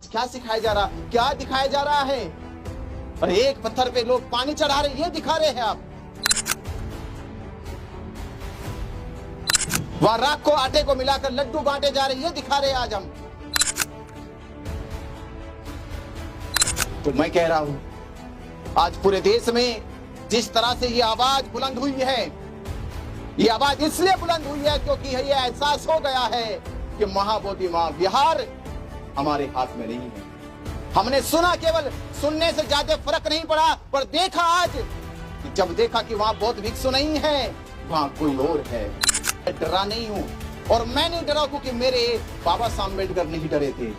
क्या सिखाया जा रहा, क्या दिखाया जा रहा है? और एक पत्थर पे लोग पानी चढ़ा रहे, ये दिखा रहे हैं आप। वहां राख को आटे को मिलाकर लड्डू बांटे जा रहे, ये दिखा रहे हैं आज हम। तो मैं कह रहा हूं, आज पूरे देश में जिस तरह से ये आवाज बुलंद हुई है, ये आवाज इसलिए बुलंद हुई है क्योंकि ये एहसास हो गया है कि महाबोधि महाविहार हमारे हाथ में नहीं है। हमने सुना, केवल सुनने से ज्यादा फर्क नहीं पड़ा, पर देखा आज कि जब देखा कि वहां बौद्ध भिक्षु नहीं है, वहां कोई और है। मैं डरा नहीं हूं, और मैं नहीं डरा क्योंकि मेरे बाबा साहब अम्बेडकर नहीं डरे थे,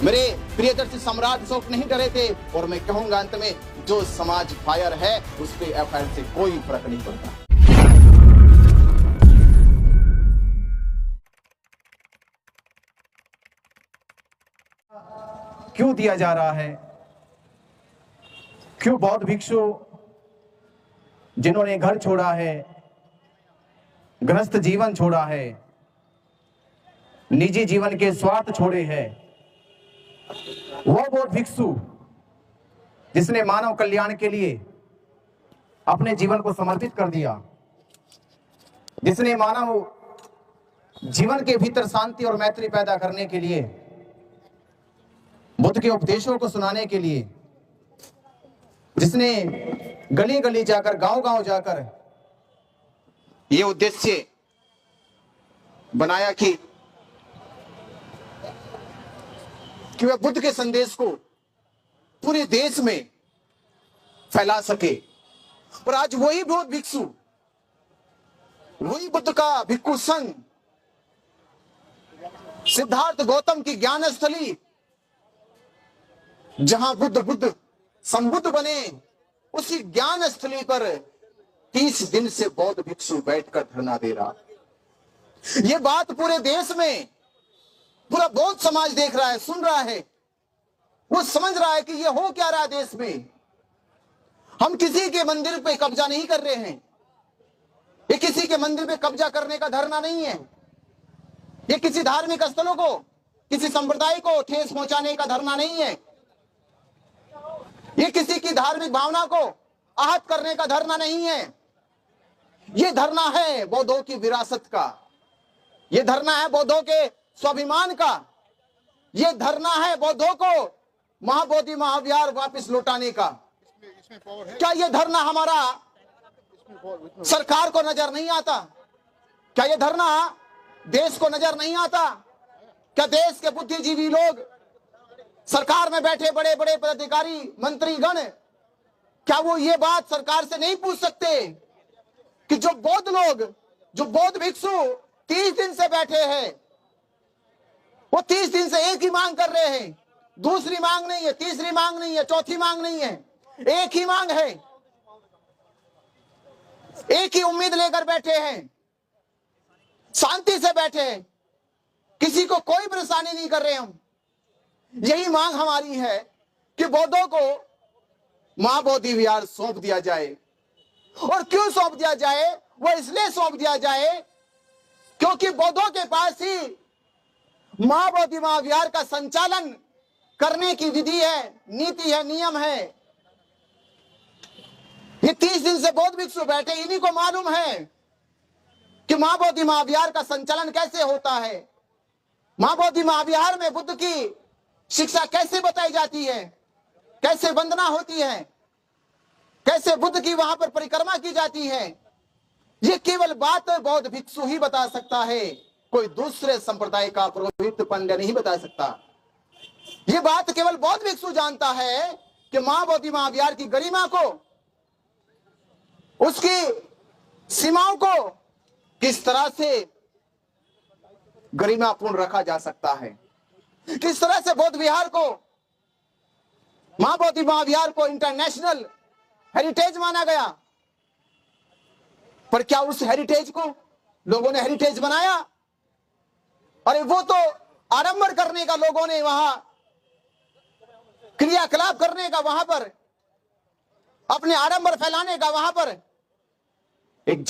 मेरे प्रियदर्शी सम्राट अशोक नहीं डरे थे। और मैं कहूंगा अंत में, जो समाज फायर है उस पे एफआईआर से कोई फर्क नहीं पड़ता। क्यों दिया जा रहा है? क्यों बौद्ध भिक्षु जिन्होंने घर छोड़ा है, गृहस्थ जीवन छोड़ा है, निजी जीवन के स्वार्थ छोड़े हैं, वो बौद्ध भिक्षु जिसने मानव कल्याण के लिए अपने जीवन को समर्पित कर दिया, जिसने मानव जीवन के भीतर शांति और मैत्री पैदा करने के लिए, बुद्ध के उपदेशों को सुनाने के लिए, जिसने गली गली जाकर, गांव गांव जाकर ये उद्देश्य बनाया कि वह बुद्ध के संदेश को पूरे देश में फैला सके। और आज वही बौद्ध भिक्षु, वही बुद्ध का भिक्षु संघ, सिद्धार्थ गौतम की ज्ञान स्थली, जहां बुद्ध संबुद्ध बने, उसी ज्ञान स्थली पर 30 दिन से बौद्ध भिक्षु बैठकर धरना दे रहा। यह बात पूरे देश में पूरा बौद्ध समाज देख रहा है, सुन रहा है, वो समझ रहा है कि ये हो क्या रहा है देश में। हम किसी के मंदिर पे कब्जा नहीं कर रहे हैं, ये किसी के मंदिर पे कब्जा करने का धरना नहीं है, ये किसी धार्मिक स्थलों को, किसी संप्रदाय को ठेस पहुंचाने का धरना नहीं है, ये किसी की धार्मिक भावना को आहत करने का धरना नहीं है। ये धरना है बौद्धों की विरासत का, ये धरना है बौद्धों के स्वाभिमान का, ये धरना है बौद्धों को महाबोधि महाविहार वापस लौटाने का। क्या ये धरना हमारा सरकार को नजर नहीं आता? क्या ये धरना देश को नजर नहीं आता? क्या देश के बुद्धिजीवी लोग, सरकार में बैठे बड़े बड़े पदाधिकारी, मंत्रीगण, क्या वो ये बात सरकार से नहीं पूछ सकते कि जो बौद्ध लोग, जो बौद्ध भिक्षु 30 दिन से बैठे हैं, वो 30 दिन से एक ही मांग कर रहे हैं, दूसरी मांग नहीं है, तीसरी मांग नहीं है, चौथी मांग नहीं है, एक ही मांग है, एक ही उम्मीद लेकर बैठे हैं, शांति से बैठे हैं, किसी को कोई परेशानी नहीं कर रहे हम। यही मांग हमारी है कि बौद्धों को महाबोधि विहार सौंप दिया जाए। और क्यों सौंप दिया जाए? वो इसलिए सौंप दिया जाए क्योंकि बौद्धों के पास ही महाबोधि महाविहार का संचालन करने की विधि है, नीति है, नियम है। ये 30 दिन से बौद्ध भिक्षु बैठे, इन्हीं को मालूम है कि महाबोधि महाविहार का संचालन कैसे होता है, महाबोधि महाविहार में बुद्ध की शिक्षा कैसे बताई जाती है, कैसे वंदना होती है, कैसे बुद्ध की वहां पर परिक्रमा की जाती है। ये केवल बात बौद्ध भिक्षु ही बता सकता है, कोई दूसरे संप्रदाय का पुरोहित पंडित नहीं बता सकता। ये बात केवल बौद्ध भिक्षु जानता है कि महाबोधि महाविहार की गरिमा को, उसकी सीमाओं को किस तरह से गरिमापूर्ण रखा जा सकता है, किस तरह से बौद्ध विहार को, महाबोधि महाविहार को इंटरनेशनल हेरिटेज माना गया। पर क्या उस हेरिटेज को लोगों ने हेरिटेज बनाया? अरे वो तो आडंबर करने का, लोगों ने वहां क्रियाकलाप करने का, वहां पर अपने आडंबर फैलाने का, वहां पर एक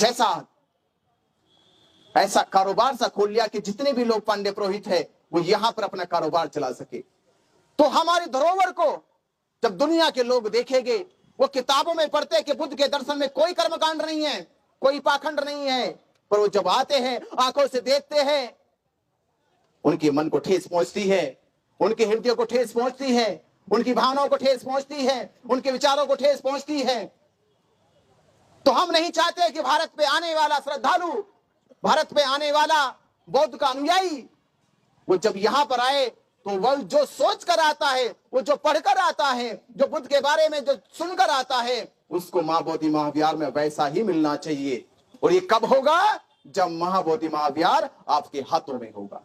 ऐसा कारोबार सा खोल लिया कि जितने भी लोग पांडे पुरोहित है वो यहां पर अपना कारोबार चला सके। तो हमारी धरोहर को जब दुनिया के लोग देखेंगे, वो किताबों में पढ़ते हैं कि बुद्ध के दर्शन में कोई कर्मकांड नहीं है, कोई पाखंड नहीं है, पर वो जब आते हैं, आंखों से देखते हैं, उनके मन को ठेस पहुंचती है, उनके हृदय को ठेस पहुंचती है, उनकी भावनाओं को ठेस पहुंचती है, उनके विचारों को ठेस पहुंचती है। तो हम नहीं चाहते कि भारत पे आने वाला श्रद्धालु, भारत पे आने वाला बौद्ध का अनुयायी, वो जब यहां पर आए तो वह जो सोच कर आता है, वो जो पढ़कर आता है, जो बुद्ध के बारे में जो सुनकर आता है, उसको महाबोधि महाविहार में वैसा ही मिलना चाहिए। और ये कब होगा? जब महाबोधि महाविहार आपके हाथों में होगा।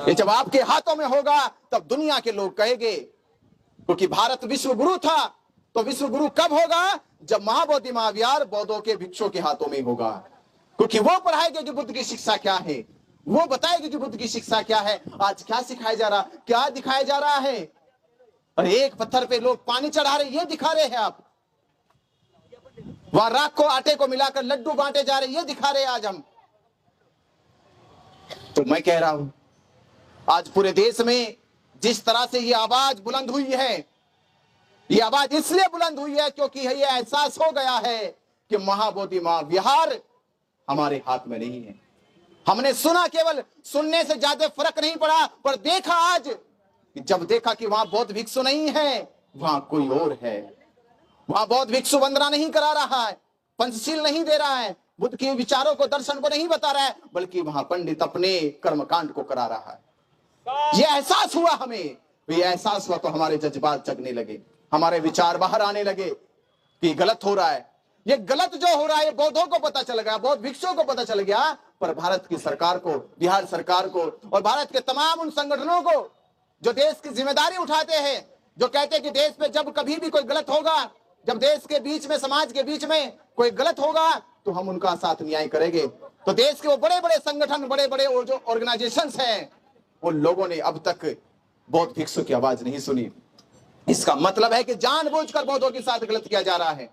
ये जब आपके हाथों में होगा तब दुनिया के लोग कहेंगे, क्योंकि भारत विश्व गुरु था, तो विश्व गुरु कब होगा? जब महाबोधि महाविहार बौद्धों के भिक्षुओं के हाथों में होगा, क्योंकि वो पढ़ाएंगे कि बुद्ध की शिक्षा क्या है, वो बताएगी कि बुद्ध की शिक्षा क्या है। आज क्या सिखाया जा रहा, क्या दिखाया जा रहा है? और एक पत्थर पे लोग पानी चढ़ा रहे, ये दिखा रहे हैं आप। वहां राख को आटे को मिलाकर लड्डू बांटे जा रहे, ये दिखा रहे हैं आज हम। तो मैं कह रहा हूं, आज पूरे देश में जिस तरह से ये आवाज बुलंद हुई है, ये आवाज इसलिए बुलंद हुई है क्योंकि ये एहसास हो गया है कि महाबोधि महाविहार हमारे हाथ में नहीं है। हमने सुना, केवल सुनने से ज्यादा फर्क नहीं पड़ा, पर देखा आज, जब देखा कि वहां बौद्ध भिक्षु नहीं है, वहां कोई और है। वहां बौद्ध भिक्षु वंदना नहीं करा रहा है, पंचशील नहीं दे रहा है, बुद्ध के विचारों को, दर्शन को नहीं बता रहा है, बल्कि वहां पंडित अपने कर्मकांड को करा रहा है। यह एहसास हुआ हमें, ये एहसास हुआ तो हमारे जज्बात जगने लगे, हमारे विचार बाहर आने लगे कि गलत हो रहा है। ये गलत जो हो रहा है बौद्धों को पता चल गया, बौद्ध भिक्षुओं को पता चल गया, पर भारत की सरकार को, बिहार सरकार को और भारत के तमाम उन संगठनों को जो देश की जिम्मेदारी उठाते हैं, जो कहते हैं कि देश में जब कभी भी कोई गलत होगा, जब देश के बीच में, समाज के बीच में कोई गलत होगा तो हम उनका साथ न्याय करेंगे। तो देश के वो बड़े बड़े संगठन, बड़े बड़े जो ऑर्गेनाइजेशंस हैं, उन लोगों ने अब तक बौद्ध भिक्षु की आवाज नहीं सुनी। इसका मतलब है कि जानबूझकर बौद्धों के साथ गलत किया जा रहा है।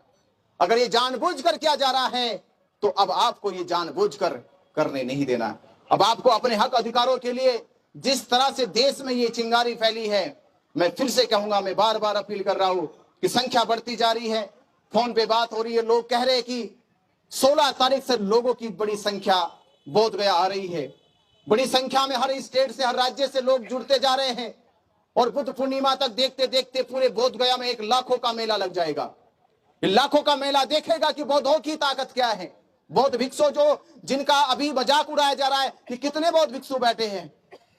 अगर ये जानबूझकर किया जा रहा है तो अब आपको ये जानबूझकर करने नहीं देना। अब आपको अपने हक अधिकारों के लिए, जिस तरह से देश में ये चिंगारी फैली है, मैं फिर से कहूंगा, मैं बार बार अपील कर रहा हूं कि संख्या बढ़ती जा रही है। फोन पे बात हो रही है, लोग कह रहे हैं कि 16 तारीख से लोगों की बड़ी संख्या बोध गया आ रही है। बड़ी संख्या में हर स्टेट से, हर राज्य से लोग जुड़ते जा रहे हैं और बुद्ध पूर्णिमा तक देखते देखते पूरे बोध गया में एक लाखों का मेला लग जाएगा। लाखों का मेला देखेगा कि बौद्धों की ताकत क्या है। बौद्ध भिक्षु जो, जिनका अभी मजाक उड़ाया जा रहा है कि कितने बौद्ध भिक्षु बैठे हैं,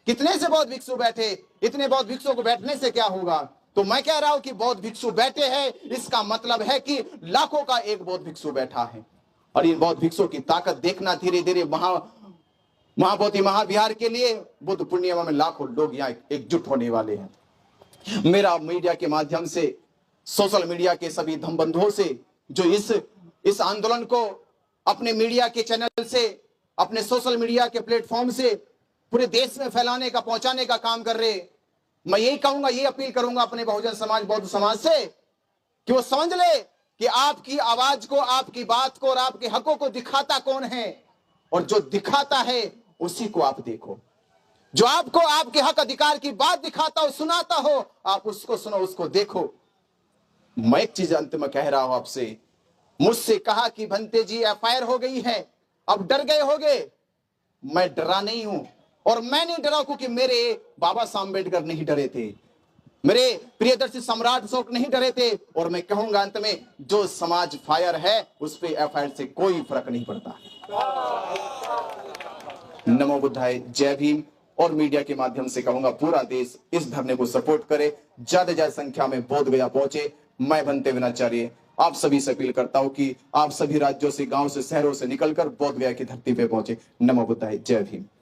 कितने से बौद्ध भिक्षु बैठे, इतने बौद्ध भिक्षु को बैठने से क्या होगा? तो मैं कह रहा हूं कि बौद्ध भिक्षु बैठे हैं, इसका मतलब है कि लाखों का एक बौद्ध भिक्षु बैठा है। और इन बौद्ध भिक्षु की ताकत देखना, धीरे धीरे महाबोधि महाविहार के लिए बुद्ध पूर्णिमा में लाखों लोग यहाँ एकजुट होने वाले हैं। मेरा मीडिया के माध्यम से, सोशल मीडिया के सभी धमबंधुओं से जो इस आंदोलन को अपने मीडिया के चैनल से, अपने सोशल मीडिया के प्लेटफॉर्म से पूरे देश में फैलाने का, पहुंचाने का काम कर रहे, मैं यही कहूंगा, ये अपील करूंगा अपने बहुजन समाज, बौद्ध समाज से कि वो समझ ले कि आपकी आवाज को, आपकी बात को और आपके हकों को दिखाता कौन है, और जो दिखाता है उसी को आप देखो। जो आपको आपके हक अधिकार की बात दिखाता हो, सुनाता हो, आप उसको सुनो, उसको देखो। मैं एक चीज अंत में कह रहा हूं आपसे, मुझसे कहा कि भंते जी एफआईआर हो गई है, अब डर गए होगे। मैं डरा नहीं हूं, और मैं नहीं डरा क्योंकि मेरे बाबा साहब अम्बेडकर नहीं डरे थे, मेरे प्रियदर्शी सम्राट अशोक नहीं डरे थे। और मैं कहूंगा अंत में, जो समाज फायर है उस पे एफआईआर से कोई फर्क नहीं पड़ता। नमो बुद्धाय, जय भीम। और मीडिया के माध्यम से कहूंगा, पूरा देश इस धरने को सपोर्ट करे, ज्यादा ज्यादा संख्या में बोध गया पहुंचे। मैं भंते विनाचार्य आप सभी से अपील करता हूं कि आप सभी राज्यों से, गांव से, शहरों से निकलकर बोध गया की धरती पे पहुंचे। नमो बुद्धाय, जय भीम।